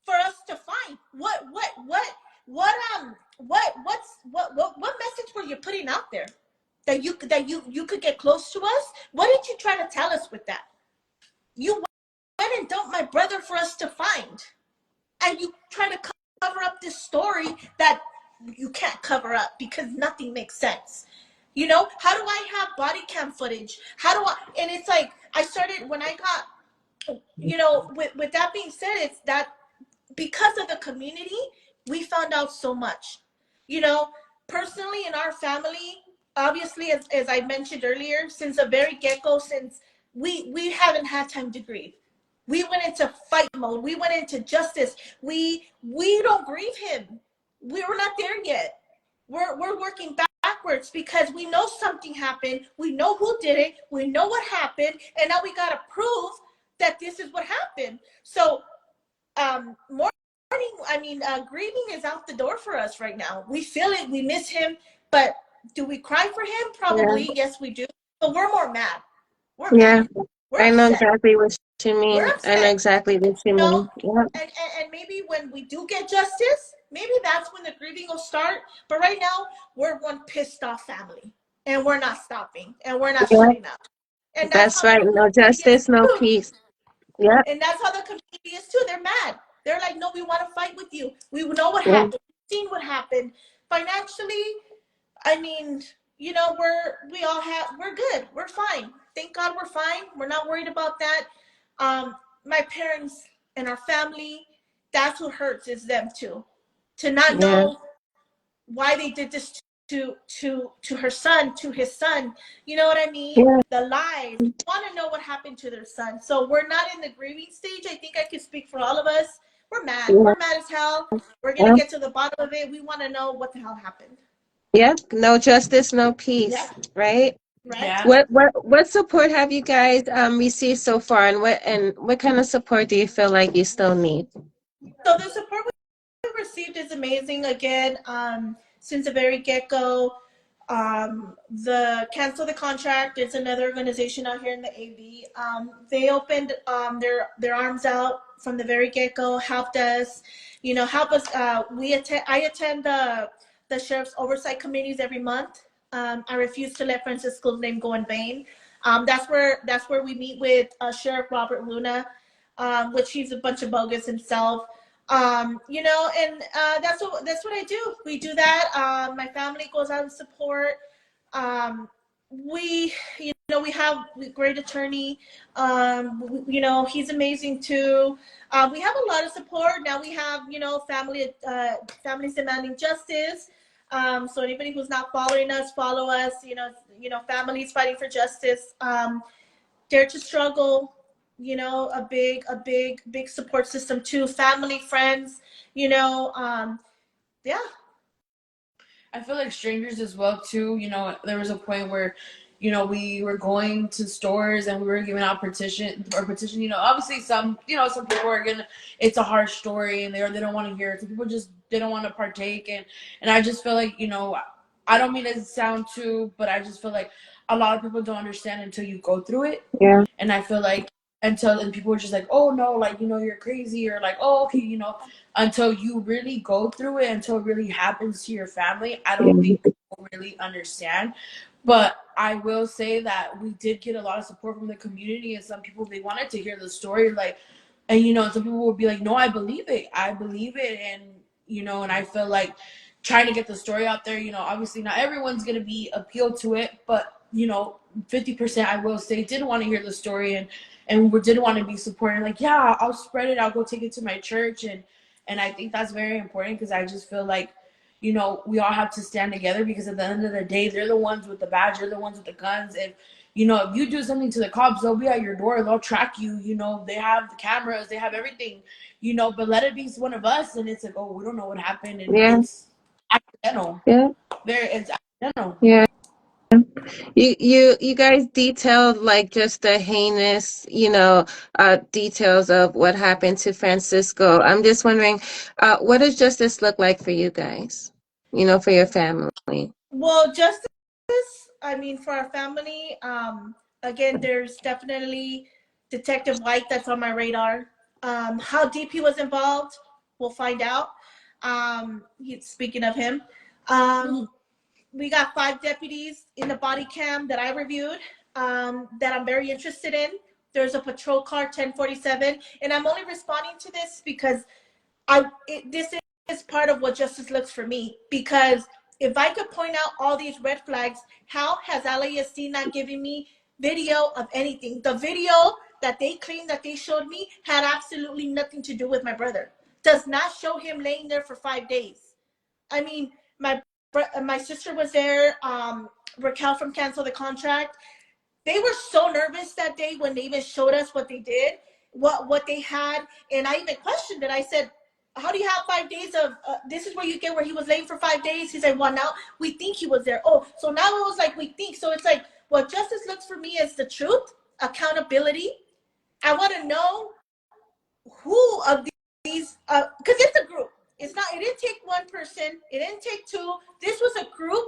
for us to find. What message were you putting out there? That you could get close to us? What did you try to tell us with that? You went and dumped my brother for us to find. And you try to cover up this story that you can't cover up because nothing makes sense. How do I have body cam footage? And it's like, I started, when I got, with that being said, it's that because of the community, we found out so much. You know, personally in our family, obviously, as I mentioned earlier, since the very get-go, since we haven't had time to grieve. We went into fight mode. We went into justice. We don't grieve him. We're not there yet. We're working backwards because we know something happened. We know who did it. We know what happened, and now we gotta prove that this is what happened. So, mourning, grieving is out the door for us right now. We feel it. We miss him, but do we cry for him? Yeah. Probably, yes, we do. But we're more mad. We're Yeah. mad. We're I know upset. exactly what you We're mean. I know upset. exactly what you You know, mean. Yeah. and maybe when we do get justice, maybe that's when the grieving will start. But right now, we're one pissed off family, and we're not stopping, and we're not Yeah. shutting up. And that's That's how the right. No community is justice, no too. peace. Yeah. And that's how the community is too. They're mad. They're like, no, we want to fight with you. We know what Yeah. happened. We've seen what happened. Financially, I mean, we're good. We're fine. Thank God we're fine. We're not worried about that. Um, my parents and our family, that's what hurts is them too. To not Yeah. know why they did this to her son, to his son. You know what I mean? Yeah. The lies. Want to know what happened to their son. So we're not in the grieving stage. I think I can speak for all of us. We're mad. Yeah. We're mad as hell. We're gonna Yeah. get to the bottom of it. We want to know what the hell happened. Yeah. No justice, no Yeah. peace. Right? Right. Yeah. What support have you guys received so far, and what kind of support do you feel like you still need? So the support we received is amazing. Again, since the very get go, the Cancel the Contract is another organization out here in the AV. They opened their arms out from the very get go, helped us, help us. I attend the sheriff's oversight committees every month. I refuse to let Francisco's name go in vain. That's where we meet with Sheriff Robert Luna, which he's a bunch of bogus himself. And that's what I do. We do that. My family goes out and support. We we have a great attorney. He's amazing too. We have a lot of support now. We have families demanding justice. So anybody who's not following us, follow us. Families fighting for justice. Dare to Struggle, a big support system too. Family, friends, yeah. I feel like strangers as well too. There was a point where, we were going to stores and we were giving out petition. Obviously some people are gonna. It's a harsh story and they don't want to hear it. Some people just they don't want to partake and I just feel like I don't mean to sound too, but I just feel like a lot of people don't understand until you go through it. Yeah. And I feel like and people are just like, oh no, like you're crazy or like, oh okay, until you really go through it, until it really happens to your family, I don't Yeah. think people really understand. But I will say that we did get a lot of support from the community, and some people they wanted to hear the story, like, and some people would be like, no, I believe it, and and I feel like trying to get the story out there, obviously not everyone's gonna be appealed to it, but 50% I will say did want to hear the story and we did want to be supporting, like, yeah, I'll spread it, I'll go take it to my church, and I think that's very important because I just feel like we all have to stand together because at the end of the day they're the ones with the badge, they're the ones with the guns. If if you do something to the cops, they'll be at your door, they'll track you, they have the cameras, they have everything, but let it be one of us and it's like, oh, we don't know what happened and Yeah. it's accidental. Yeah. It's accidental. Yeah. You guys detailed like just the heinous, details of what happened to Francisco. I'm just wondering, what does justice look like for you guys? For your family. Well, justice, I mean, for our family, again, there's definitely Detective White that's on my radar. How deep he was involved, we'll find out. Speaking of him, we got 5 deputies in the body cam that I reviewed, that I'm very interested in. There's a patrol car 1047, and I'm only responding to this because this is part of what justice looks for me. Because if I could point out all these red flags, how has LASD not given me video of anything? The video that they claimed that they showed me had absolutely nothing to do with my brother. does not show him laying there for 5 days. I mean, my sister was there, Raquel from Cancel the Contract. They were so nervous that day when they even showed us what they did, what they had, and I even questioned it. I said, how do you have 5 days of, this is where you get where he was laying for 5 days? He's like, well, now we think he was there. Oh, so now it was like, we think. So it's like, what justice looks for me is the truth, accountability. I want to know who of these, because it's a group. It didn't take one person. It didn't take two. This was a group.